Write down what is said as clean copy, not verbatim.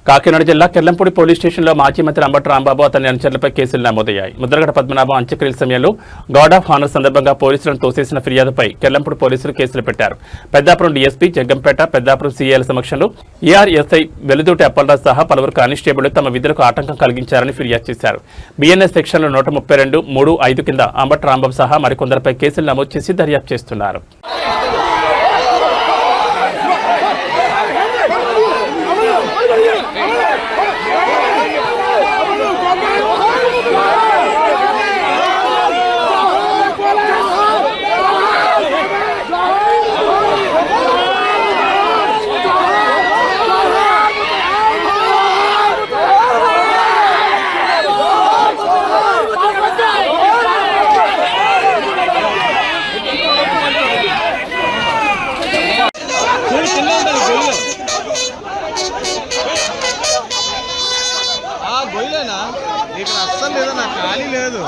కాకినాడ జిల్లా కెల్లంపూడి పోలీస్ స్టేషన్లో మాజీ మంత్రి అంబటి రాంబాబు అతని అనుచరులపై కేసులు నమోదయ్యాయి. ముద్రగడ పద్మనాభం అంత్యక్రియల సమయంలో గార్డ్ ఆఫ్ హానర్ సందర్భంగా పోలీసులను తోసేసిన ఫిర్యాదుపై కెల్లంపూడి పోలీసులు కేసులు పెట్టారు. పెద్దాపురం డీఎస్పీ జగ్గంపేట, పెద్దాపురం సీఐల సమక్షంలో ఏఆర్ఎస్ఐ వెలుదూటి అప్పలరాజు సహా పలువురు కానిస్టేబుల్ తమ విధులకు ఆటంకం కలిగించారని ఫిర్యాదు చేశారు. బిఎన్ఎస్ సెక్షన్లు 132(3)(5) కింద అంబటి రాంబాబు సహా మరికొందరిపై కేసులు నమోదు చేసి దర్యాప్తు చేస్తున్నారు. గొయ్యలేనా ఇక్కడ అస్సలు లేదు, నాకు ఖాళీ లేదు.